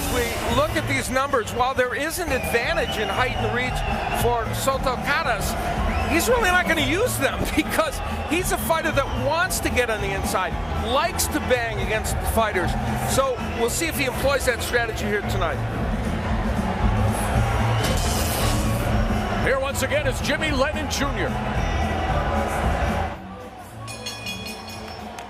as we look at these numbers, while there is an advantage in height and reach for Soto Karass, he's really not going to use them because he's a fighter that wants to get on the inside, likes to bang against fighters. So we'll see if he employs that strategy here tonight. Here once again is Jimmy Lennon Jr.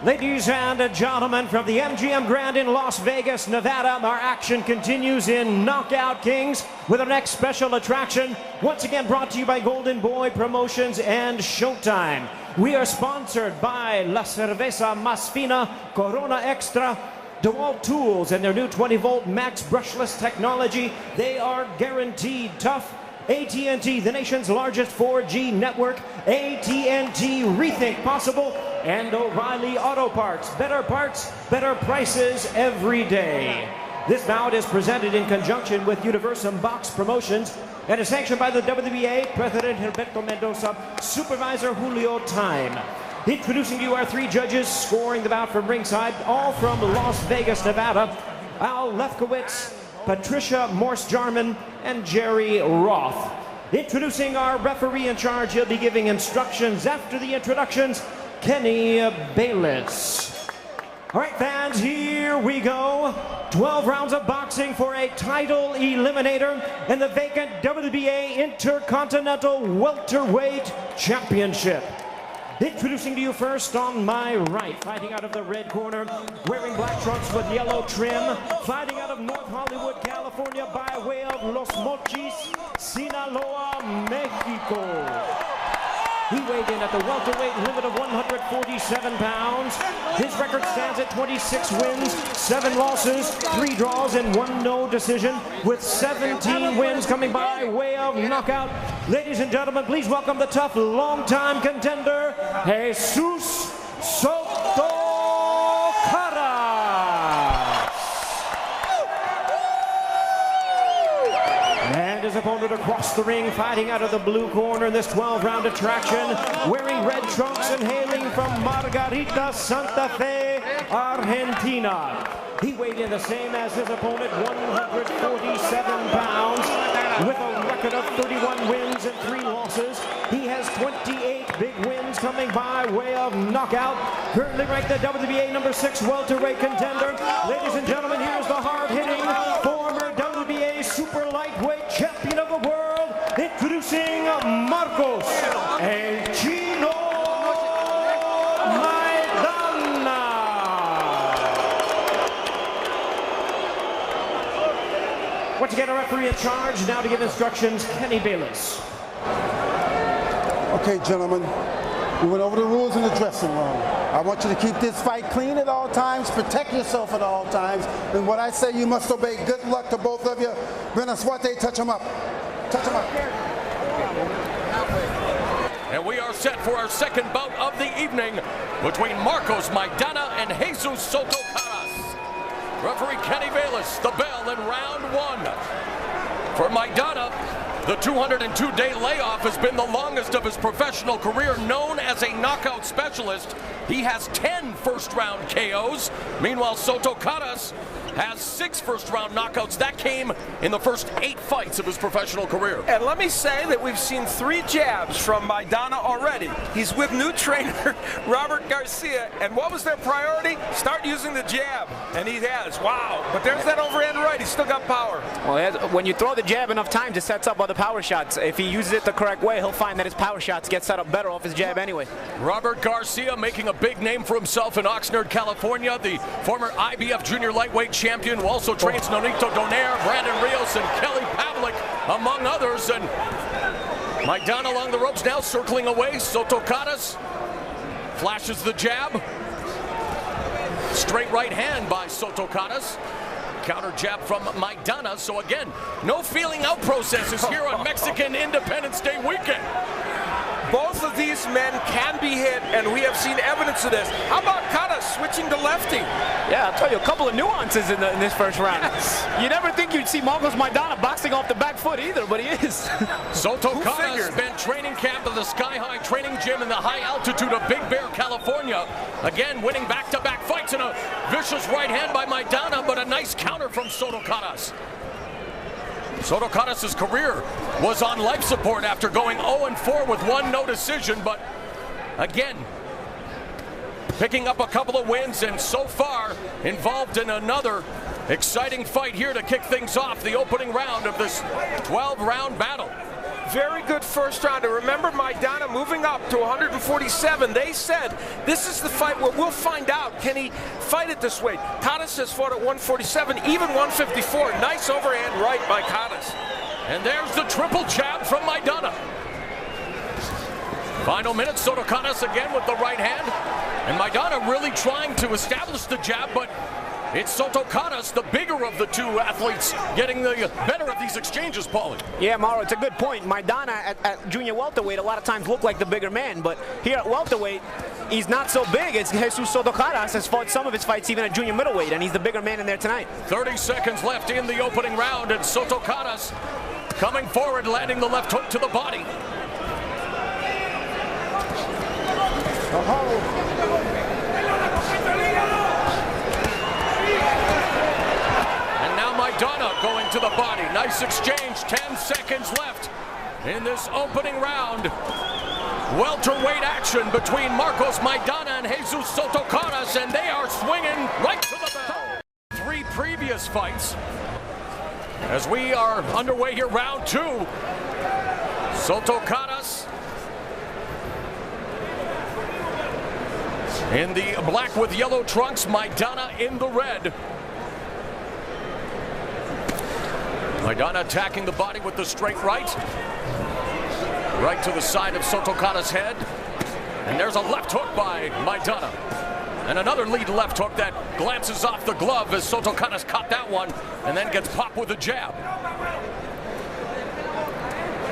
Ladies and gentlemen, from the MGM Grand in Las Vegas, Nevada, our action continues in Knockout Kings with our next special attraction, once again brought to you by Golden Boy Promotions and Showtime. We are sponsored by La Cerveza Más Fina, Corona Extra, DeWalt Tools, and their new 20-volt max brushless technology. They are guaranteed tough. AT&T, the nation's largest 4G network. AT&T, rethink possible. And O'Reilly Auto Parts, better prices every day. This bout is presented in conjunction with Universum Box Promotions and is sanctioned by the WBA, President Gilberto Mendoza, Supervisor Julio Time. Introducing to you our three judges scoring the bout from ringside, all from Las Vegas, Nevada. Al Lefkowitz, Patricia Morse-Jarman, and Jerry Roth. Introducing our referee in charge, he'll be giving instructions after the introductions, Kenny Bayless. All right, fans, here we go. 12 rounds of boxing for a title eliminator and the vacant WBA Intercontinental Welterweight Championship. Introducing to you first on my right, fighting out of the red corner, wearing black trunks with yellow trim, fighting out of North Hollywood, California, by way of Los Mochis, Sinaloa, Mexico. He weighed in at the welterweight limit of 147 pounds. His record stands at 26 wins, 7 losses, 3 draws, and 1 no decision, with 17 wins coming by way of knockout. Ladies and gentlemen, please welcome the tough, longtime contender, Jesus Soto Karass. And his opponent across the ring, fighting out of the blue corner in this 12-round attraction, wearing red trunks and hailing from Margarita, Santa Fe, Argentina. He weighed in the same as his opponent, 147 pounds, with a record of 31 wins and 3 losses. He has 28 big wins coming by way of knockout. Currently ranked the WBA number 6 welterweight contender. Ladies and gentlemen, here's the hard-hitting former WBA super lightweight champion of the world, introducing Marcos El Chino Maidana. Once again, a referee in charge, now to give instructions, Kenny Bayless. Okay, gentlemen, we went over the rules in the dressing room. I want you to keep this fight clean at all times, protect yourself at all times, and what I say you must obey. Good luck to both of you. Buena suerte, touch them up. Touch them up. And we are set for our second bout of the evening between Marcos Maidana and Jesus Soto Karass. Referee Kenny Bayless, the bell in round 1. For Maidana, the 202-day layoff has been the longest of his professional career. Known as a knockout specialist, he has 10 first-round KOs. Meanwhile, Soto Karass has 6 first-round knockouts. That came in the first 8 fights of his professional career. And let me say that we've seen 3 jabs from Maidana already. He's with new trainer Robert Garcia, and what was their priority? Start using the jab, and he has. Wow. But there's that overhand right. He's still got power. Well, when you throw the jab enough times, it sets up other power shots. If he uses it the correct way, he'll find that his power shots get set up better off his jab anyway. Robert Garcia making a big name for himself in Oxnard, California. The former IBF junior lightweight champion who also trains Nonito Donaire, Brandon Rios, and Kelly Pavlik, among others. And Maidana along the ropes now, circling away. Soto Karass flashes the jab. Straight right hand by Soto Karass. Counter jab from Maidana. So again, no feeling out processes here on Mexican Independence Day weekend. Both of these men can be hit, and we have seen evidence of this. How about Karass switching to lefty? Yeah, I'll tell you a couple of nuances in this first round. Yes. You never think you'd see Marcos Maidana boxing off the back foot either, but he is. Soto Karass spent training camp at the Sky High Training Gym in the high altitude of Big Bear, California. Again, winning back-to-back fights, and a vicious right hand by Maidana, but a nice counter from Soto Karass. Soto Karass' career was on life support after going 0-4 with one no decision, but again, picking up a couple of wins and so far involved in another exciting fight here to kick things off the opening round of this 12-round battle. Very good first round. And remember, Maidana moving up to 147. They said this is the fight where we'll find out, can he fight it this way? Karass has fought at 147, even 154. Nice overhand right by Karass. And there's the triple jab from Maidana. Final minute, Soto Karass again with the right hand. And Maidana really trying to establish the jab, but it's Soto Karass, the bigger of the two athletes, getting the better of these exchanges, Paulie. Yeah, Mauro, it's a good point. Maidana at junior welterweight a lot of times look like the bigger man, but here at welterweight, he's not so big. It's Jesus Soto Karass has fought some of his fights even at junior middleweight, and he's the bigger man in there tonight. 30 seconds left in the opening round, and Soto Karass coming forward, landing the left hook to the body. Maidana going to the body. Nice exchange. 10 seconds left in this opening round. Welterweight action between Marcos Maidana and Jesus Soto Karass, and they are swinging right to the bell. 3 previous fights. As we are underway here, round 2. Soto Karass in the black with yellow trunks, Maidana in the red. Maidana attacking the body with the straight right. Right to the side of Soto Karass' head. And there's a left hook by Maidana. And another lead left hook that glances off the glove as Soto Karass caught that one and then gets popped with a jab.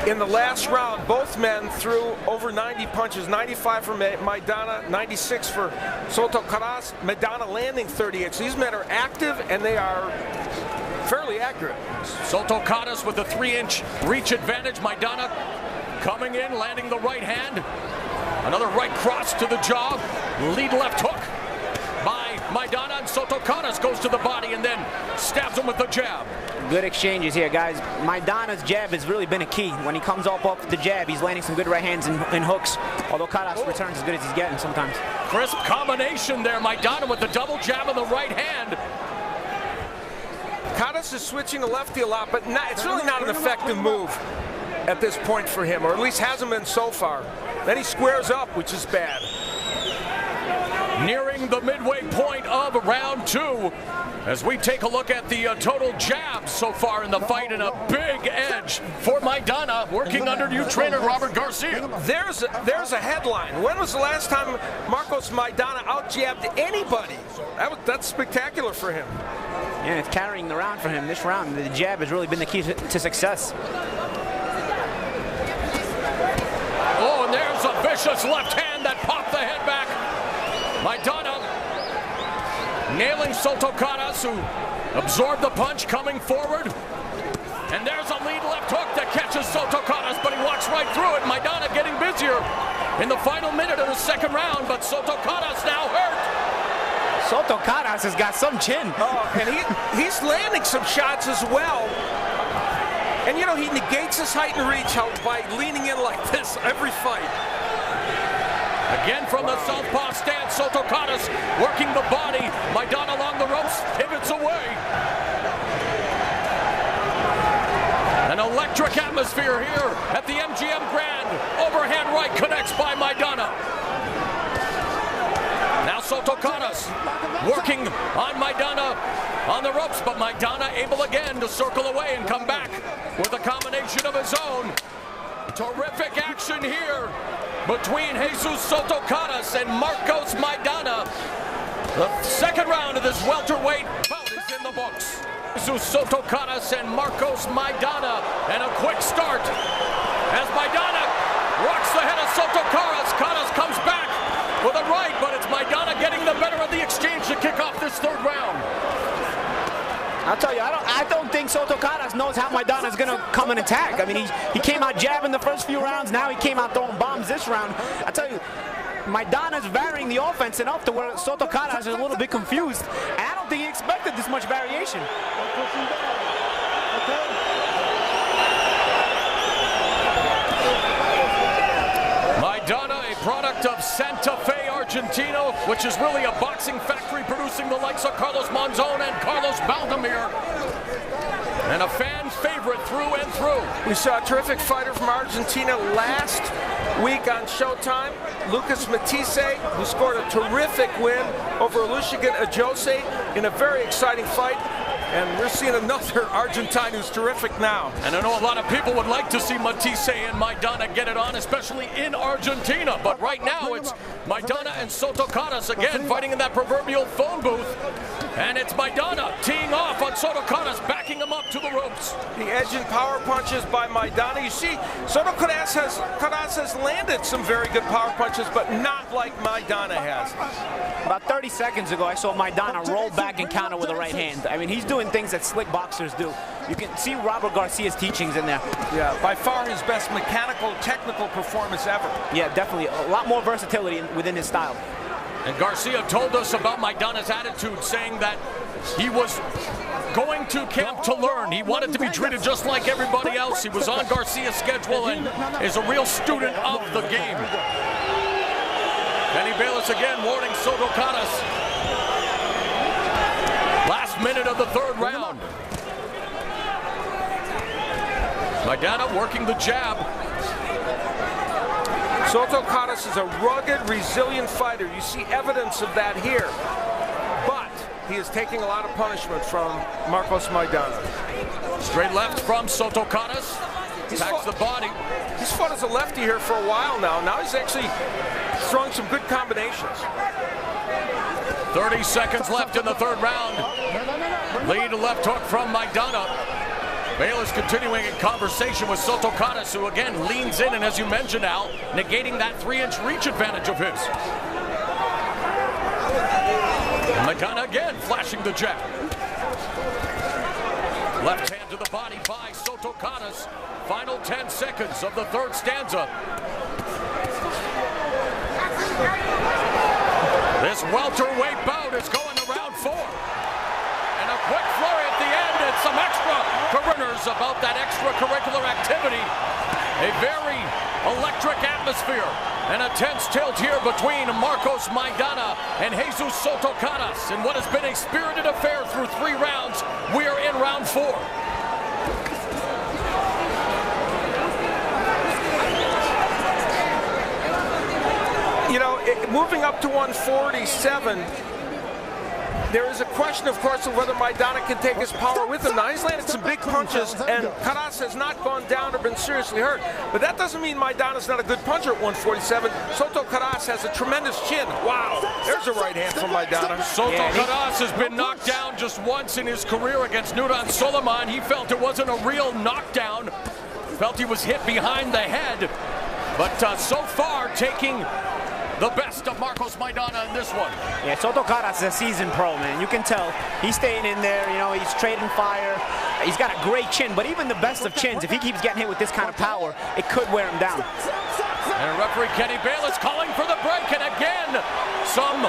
In the last round, both men threw over 90 punches, 95 for Maidana, 96 for Soto Karass. Maidana landing 38. So these men are active and they are fairly accurate. Soto Karass with a 3-inch reach advantage. Maidana coming in, landing the right hand. Another right cross to the jaw. Lead left hook by Maidana, and Soto Karass goes to the body and then stabs him with the jab. Good exchanges here, guys. Maidana's jab has really been a key. When he comes off the jab, he's landing some good right hands and hooks, although Karass returns as good as he's getting sometimes. Crisp combination there. Maidana with the double jab in the right hand. Karass is switching to lefty a lot, but it's really not an effective move at this point for him, or at least hasn't been so far. Then he squares up, which is bad. Nearing the midway point of round 2 as we take a look at the total jabs so far in the fight, and a big edge for Maidana, working under new trainer Robert Garcia. There's a headline. When was the last time Marcos Maidana out-jabbed anybody? That's spectacular for him. Yeah, it's carrying the round for him. This round, the jab has really been the key to success. Oh, and there's a vicious left hand that popped the head back. Maidana nailing Soto Karass, who absorbed the punch coming forward. And there's a lead left hook that catches Soto Karass, but he walks right through it. Maidana getting busier in the final minute of the second round, but Soto Karass now hurt. Soto Karass has got some chin. Oh, and he's landing some shots as well. And you know, he negates his height and reach by leaning in like this every fight. Again from the southpaw stance, Soto Karass working the body. Maidana along the ropes, pivots away. An electric atmosphere here at the MGM Grand. Overhand right connects by Maidana. Now Soto Karass working on Maidana on the ropes, but Maidana able again to circle away and come back with a combination of his own. Terrific action here between Jesus Soto Karass and Marcos Maidana. The second round of this welterweight bout is in the books. Jesus Soto Karass and Marcos Maidana, and a quick start as Maidana rocks the head of Soto Karass. Karass comes back with a right, but it's Maidana getting the better of the exchange to kick off this third round. I'll tell you, I don't think Soto Karass knows how Maidana's going to come and attack. I mean, he came out jabbing the first few rounds. Now he came out throwing bombs this round. I tell you, Maidana's varying the offense enough to where Soto Karass is a little bit confused. And I don't think he expected this much variation. Maidana, a product of Santa Fe, Argentina, which is really a boxing factory producing the likes of Carlos Monzon and Carlos Baldemir. And a fan favorite through and through. We saw a terrific fighter from Argentina last week on Showtime, Lucas Matisse, who scored a terrific win over Olusegun Ajose in a very exciting fight. And we're seeing another Argentine who's terrific now. And I know a lot of people would like to see Matisse and Maidana get it on, especially in Argentina. But right now, it's Maidana and Soto Karass again fighting in that proverbial phone booth. And it's Maidana teeing off on Soto Karass, backing him up to the ropes. The edge and power punches by Maidana. You see, Soto Karass has landed some very good power punches, but not like Maidana has. About 30 seconds ago, I saw Maidana roll back and counter with a right hand. I mean, he's doing things that slick boxers do. You can see Robert Garcia's teachings in there. Yeah, by far his best mechanical, technical performance ever. Yeah, definitely. A lot more versatility within his style. And Garcia told us about Maidana's attitude, saying that he was going to camp to learn. He wanted to be treated just like everybody else. He was on Garcia's schedule and is a real student of the game. Kenny Bayless again warning Soto Karass. Last minute of the third round. Maidana working the jab. Soto Karass is a rugged, resilient fighter. You see evidence of that here. But he is taking a lot of punishment from Marcos Maidana. Straight left from Soto Karass. Attacks the body. He's fought as a lefty here for a while now. Now he's actually throwing some good combinations. 30 seconds left in the third round. Lead left hook from Maidana. Bayless continuing in conversation with Soto Karass, who again leans in, and as you mentioned, Al, negating that 3-inch reach advantage of his. Maidana again flashing the jab. Left hand to the body by Soto Karass. Final 10 seconds of the third stanza. This welterweight bout is going to round 4. And a quick flurry at the end and some extra runners about that extracurricular activity. A very electric atmosphere and a tense tilt here between Marcos Maidana and Jesus Soto Karass in what has been a spirited affair through 3 rounds. We are in round 4. You know, moving up to 147, there is a question, of course, of whether Maidana can take his power with him. Now, he's landed some big punches, and Karass has not gone down or been seriously hurt. But that doesn't mean Maidana's not a good puncher at 147. Soto Karass has a tremendous chin. Wow, there's a right hand from Maidana. Soto Karass has been knocked down just once in his career against Nuran Soliman. He felt it wasn't a real knockdown. Felt he was hit behind the head. But so far, taking the best of Marcos Maidana in this one. Yeah, Soto Karass is a seasoned pro, man. You can tell he's staying in there. You know, he's trading fire. He's got a great chin, but even the best of chins, if he keeps getting hit with this kind of power, it could wear him down. And referee Kenny Bayless calling for the break, and again, some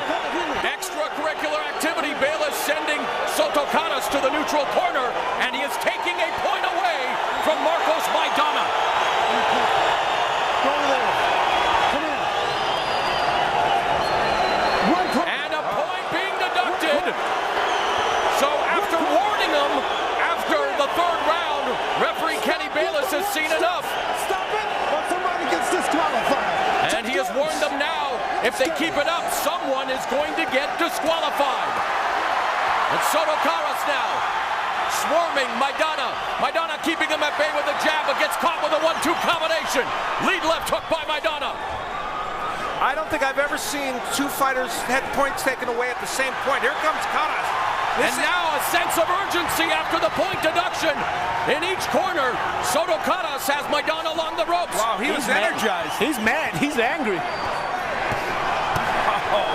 extracurricular activity. Bayless sending Soto Karass to the neutral corner, and he is taking a point away from Marcos Maidana. And a point being deducted. So after warning him after the third round, referee Kenny Bayless has seen enough. Stop it, or somebody gets disqualified. And he has warned them now, if they keep it up, someone is going to get disqualified. And Soto Karass now swarming Maidana. Maidana keeping him at bay with a jab, but gets caught with a 1-2 combination. Lead left hook by Maidana. I don't think I've ever seen 2 fighters had points taken away at the same point. Here comes Karass. And now a sense of urgency after the point deduction. In each corner, Soto Karass has Maidana along the ropes. Wow, he was energized. He's mad. He's angry.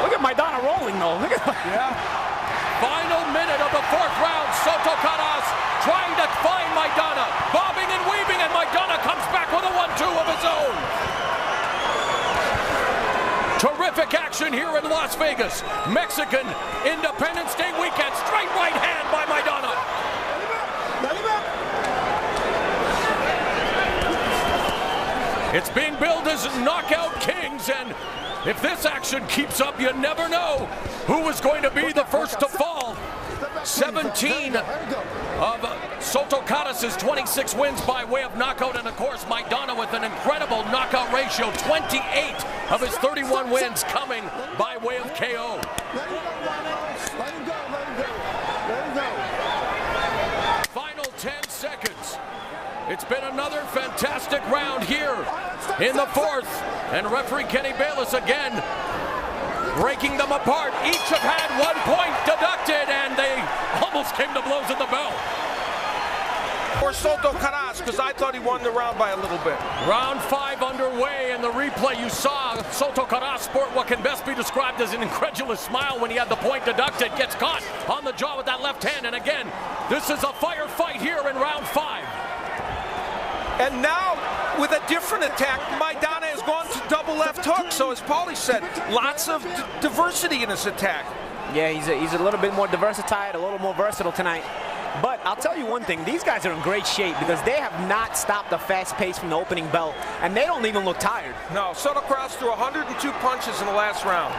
Look at Maidana rolling, though. Look at Final minute of the 4th round. Soto Karass trying to find Maidana. Bobbing and weaving, and Maidana comes back with a 1-2 of his own. Terrific action here in Las Vegas. Mexican Independence Day weekend. Straight right hand by Maidana. It's being billed as Knockout Kings, and if this action keeps up, you never know who is going to be the first to fall. 17 of Soto Karass' 26 wins by way of knockout, and of course Maidana with an incredible knockout ratio, 28 of his 31 wins coming by way of KO. Final 10 seconds. It's been another fantastic round here in the fourth, and referee Kenny Bayless again breaking them apart. Each have had 1 point deducted, and they almost came to blows at the bell. For Soto Karass, because I thought he won the round by a little bit. Round 5 underway. In the replay you saw Soto Karass sport what can best be described as an incredulous smile when he had the point deducted. Gets caught on the jaw with that left hand, and again, this is a firefight here in round 5. And now, with a different attack, Maidana has gone to double left hook. So as Paulie said, lots of diversity in his attack. Yeah, he's a little bit more diversified, a little more versatile tonight. But I'll tell you one thing, these guys are in great shape because they have not stopped the fast pace from the opening bell, and they don't even look tired. No, Soto Karass threw 102 punches in the last round.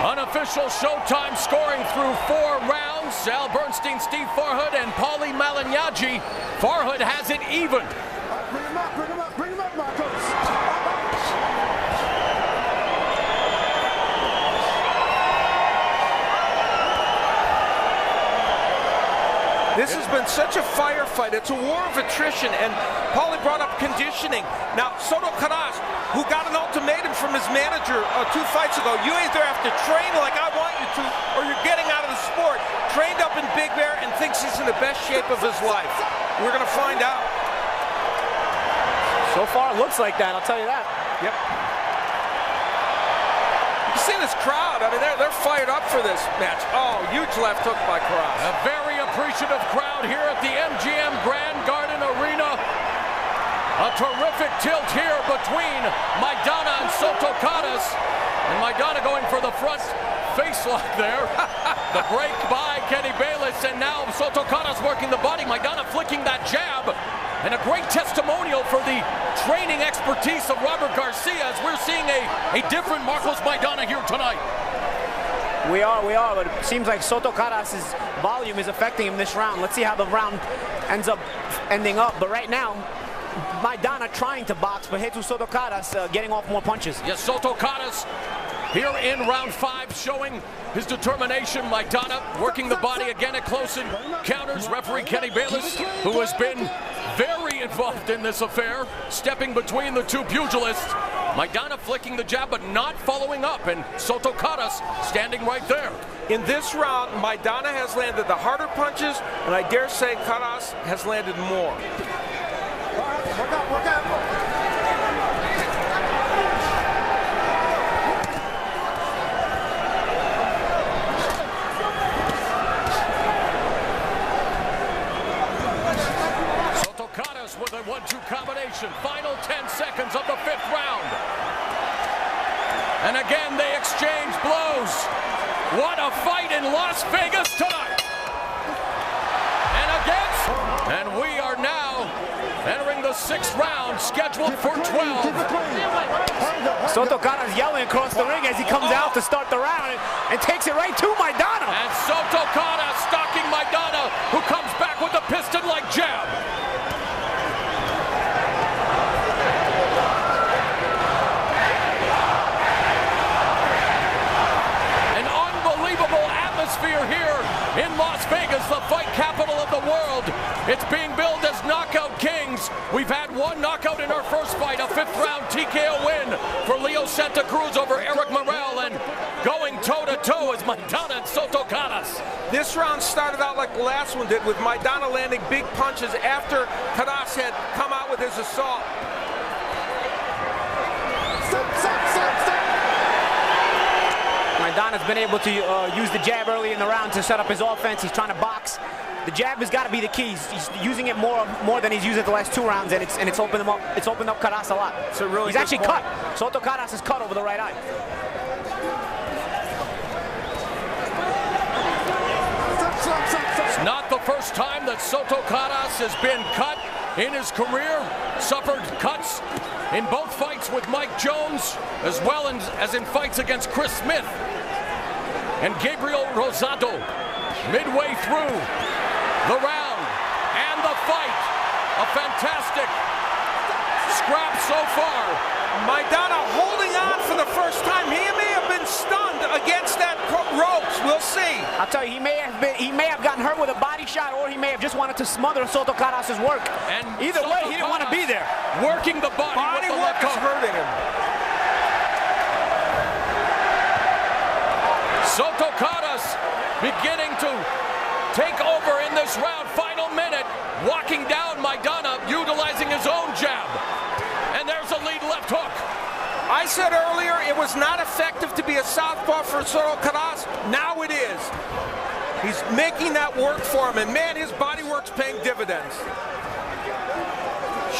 Unofficial Showtime scoring through 4 rounds. Al Bernstein, Steve Farhood, and Paulie Malignaggi. Farhood has it even. Bring him up, Marcos. This has been such a firefight. It's a war of attrition, and Paulie brought up conditioning. Now, Soto Karass, who got an ultimatum from his manager 2 fights ago, you either have to train like I want you to, or you're getting out of the sport. Trained up in Big Bear and thinks he's in the best shape of his life. We're going to find out. So far, it looks like that, I'll tell you that. Yep. You see this crowd, I mean, they're fired up for this match. Oh, huge left hook by Karass. A very appreciative crowd here at the MGM Grand Garden Arena. A terrific tilt here between Maidana and Soto Karass. And Maidana going for the front face lock there. The break by Kenny Bayless, and now Soto Karass working the body. Maidana flicking that jab. And a great testimonial for the training expertise of Robert Garcia, as we're seeing a different Marcos Maidana here tonight. We are, but it seems like Soto Karass' volume is affecting him this round. Let's see how the round ends up ending up. But right now, Maidana trying to box, but Jesus Soto Karass getting off more punches. Yes, Soto Karass here in round 5 showing his determination. Maidana working the body again at close encounters. Referee Kenny Bayless, who has been very involved in this affair, stepping between the two pugilists. Maidana flicking the jab but not following up, and Soto Karass standing right there. In this round, Maidana has landed the harder punches, and I dare say Karass has landed more. Work out. With a 1-2 combination. Final 10 seconds of the 5th round. And again, they exchange blows. What a fight in Las Vegas tonight. And we are now entering the 6th round, scheduled for 12. Soto Karass yelling across the ring as he comes out to start the round and takes it right to Maidana. And Soto Karass stalking Maidana, who comes back with a piston-like jab. Atmosphere here in Las Vegas, the fight capital of the world. It's being billed as Knockout Kings. We've had 1 knockout in our first fight, a 5th round TKO win for Leo Santa Cruz over Eric Morel, and going toe-to-toe is Maidana and Soto Karass. This round started out like the last one did, with Maidana landing big punches after Karass had come out with his assault. Maidana's been able to use the jab early in the round to set up his offense. He's trying to box The jab has got to be the key. He's using it more than he's used it the last 2 rounds, and it's opened him up. It's opened up Karass a lot. It's a really he's actually point. cut. Soto Karass is cut over the right eye. It's not the first time that Soto Karass has been cut in his career. Suffered cuts in both fights with Mike Jones, as well as in fights against Chris Smith and Gabriel Rosado. Midway through the round and the fight, a fantastic scrap so far. Maidana holding on for the first time. He may have been stunned against that ropes. We'll see. I'll tell you, he may have gotten hurt with a body shot, or he may have just wanted to smother Soto Karass' work. And either way, he didn't want to be there. Working the body with the work left is hook. hurting him. Soto Karass beginning to take over in this round. Final minute, walking down Maidana, utilizing his own jab. And there's a lead left hook. I said earlier it was not effective to be a southpaw for Soto Karass. Now it is. He's making that work for him, and man, his body work's paying dividends.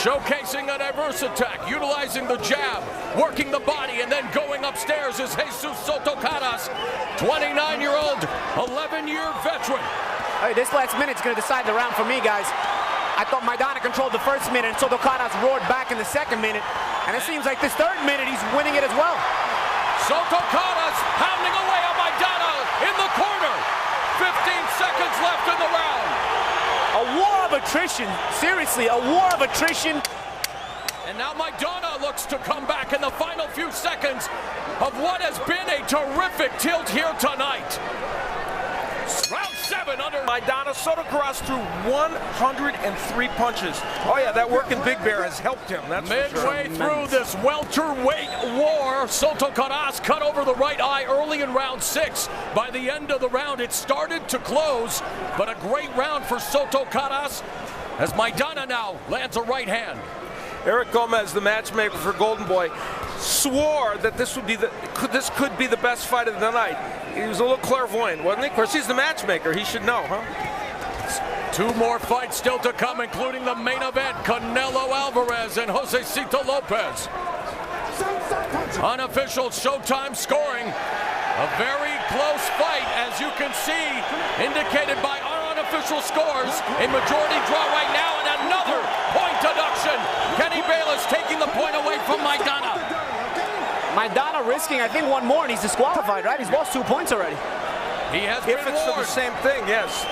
Showcasing a diverse attack, utilizing the jab, working the body, and then going upstairs is Jesus Soto Karass, 29-year-old, 11-year veteran. Hey, this last minute's going to decide the round for me, guys. I thought Maidana controlled the first minute, and Soto Karass roared back in the second minute. And it seems like this third minute, he's winning it as well. Soto Karass pounding away on Maidana in the corner. 15 seconds left in the round. A war of attrition. Seriously, a war of attrition. And now Maidana looks to come back in the final few seconds of what has been a terrific tilt here tonight. Round 7 under Maidana. Soto Karass threw 103 punches. Oh yeah, that work in Big Bear has helped him. That's midway through this welterweight war. Soto Karass cut over the right eye early in round 6. By the end of the round, it started to close, but a great round for Soto Karass as Maidana now lands a right hand. Eric Gomez, the matchmaker for Golden Boy, swore that this could be the best fight of the night. He was a little clairvoyant, wasn't he? Of course, he's the matchmaker. He should know, huh? 2 more fights still to come, including the main event, Canelo Alvarez and Josecito Lopez. Unofficial Showtime scoring. A very close fight, as you can see, indicated by unofficial scores. A majority draw right now, and another point deduction. Kenny Bayless taking the point away from Maidana. Maidana risking, I think, one more, and he's disqualified, right? He's lost 2 points already. He has If been it's warned. the same thing, yes.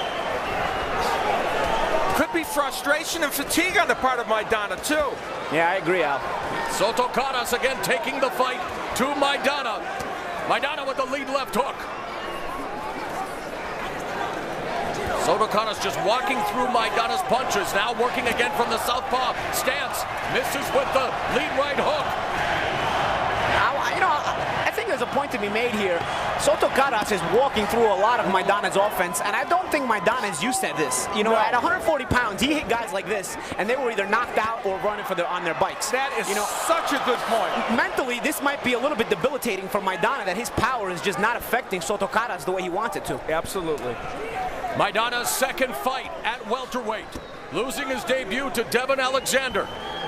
Could be frustration and fatigue on the part of Maidana, too. Yeah, I agree, Al. Soto Karass again taking the fight to Maidana. Maidana with the lead left hook. Soto Karass just walking through Maidana's punches, now working again from the southpaw stance. Misses with the lead right hook. I think there's a point to be made here. Soto Karass is walking through a lot of Maidana's offense, and I don't think Maidana is used to this. You know, at 140 pounds, he hit guys like this, and they were either knocked out or running on their bikes. That is such a good point. Mentally, this might be a little bit debilitating for Maidana, that his power is just not affecting Soto Karass the way he wants it to. Absolutely. Maidana's second fight at welterweight, losing his debut to Devin Alexander,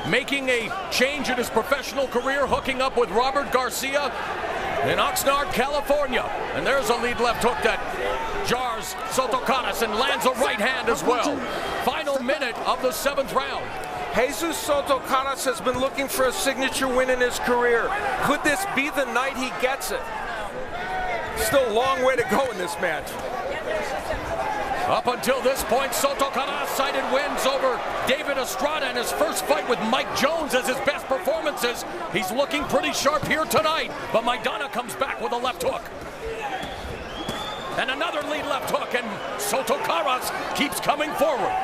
making a change in his professional career, hooking up with Robert Garcia in Oxnard, California. And there's a lead left hook that jars Soto Karass and lands a right hand as well. Final minute of the 7th round. Jesus Soto Karass has been looking for a signature win in his career. Could this be the night he gets it? Still a long way to go in this match. Up until this point, Soto Karass cited wins over David Estrada in his first fight with Mike Jones as his best performances. He's looking pretty sharp here tonight, but Maidana comes back with a left hook. And another lead left hook, and Soto Karass keeps coming forward.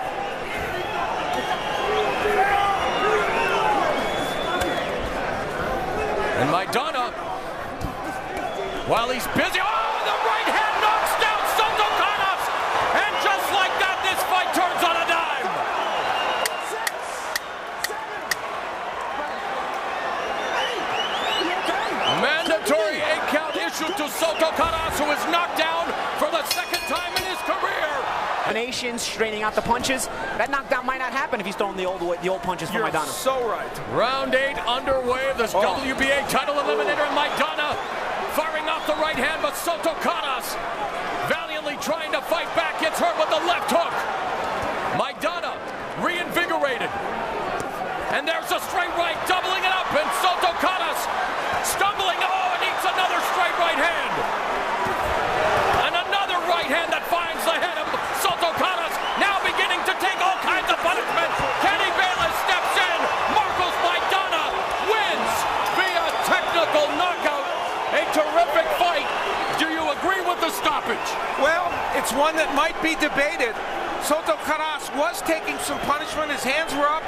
And Maidana, while he's busy, the right hand knocks down Soto Karass! And just like that, this fight turns on a dime! Mandatory 8-count issued to Soto Karass, who is knocked down for the 2nd time in his career. combinations, straining out the punches. That knockdown might not happen if he's throwing the old punches from Maidana. So right. Round 8 underway. This WBA title eliminator, Maidana, firing off the right hand, but Soto Karass valiantly trying to fight back, gets hurt with the left hook. Maidana reinvigorated. And there's a straight right, doubling it up, and Soto Karass stumbling. Oh, and eats another straight right hand. And another right hand that finds the head of Soto Karass, now beginning to take all kinds of punishment. Kenny Bayless steps in. Marcos Maidana wins via technical knockout. A terrific fight. Do you agree with the stoppage? Well, it's one that might be debated. Soto Karass was taking some punishment. His hands were up.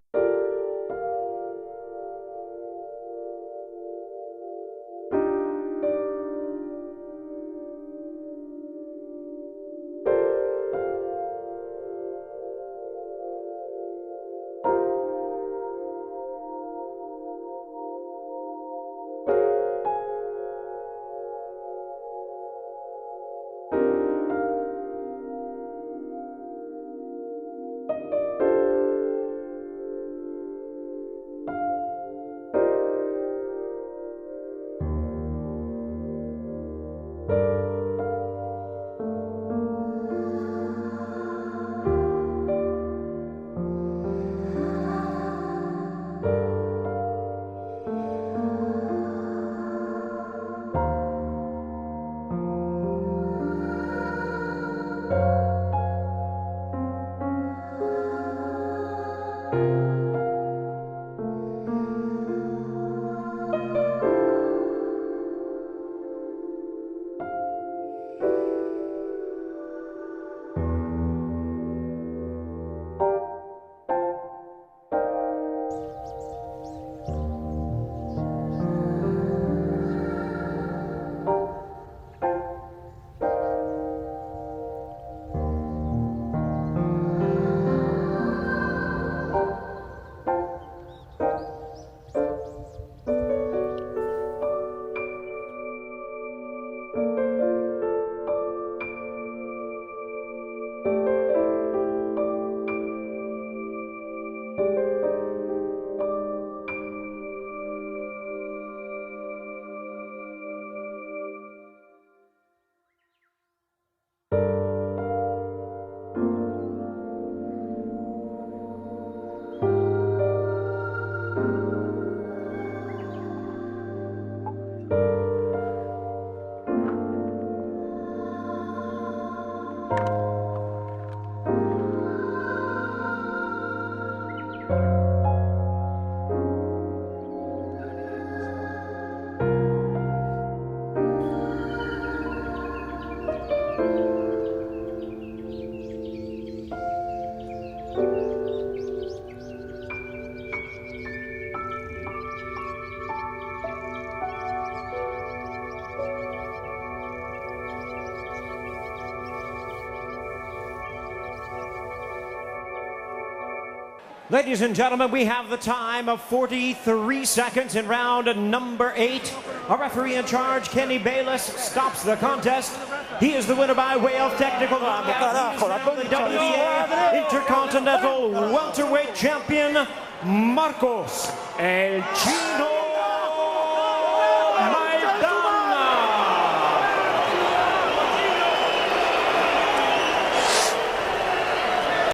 Ladies and gentlemen, we have the time of 43 seconds in round number 8. Our referee in charge, Kenny Bayless, stops the contest. He is the winner by way of technical knockout. He is now the WBA Intercontinental Welterweight Champion, Marcos El Chino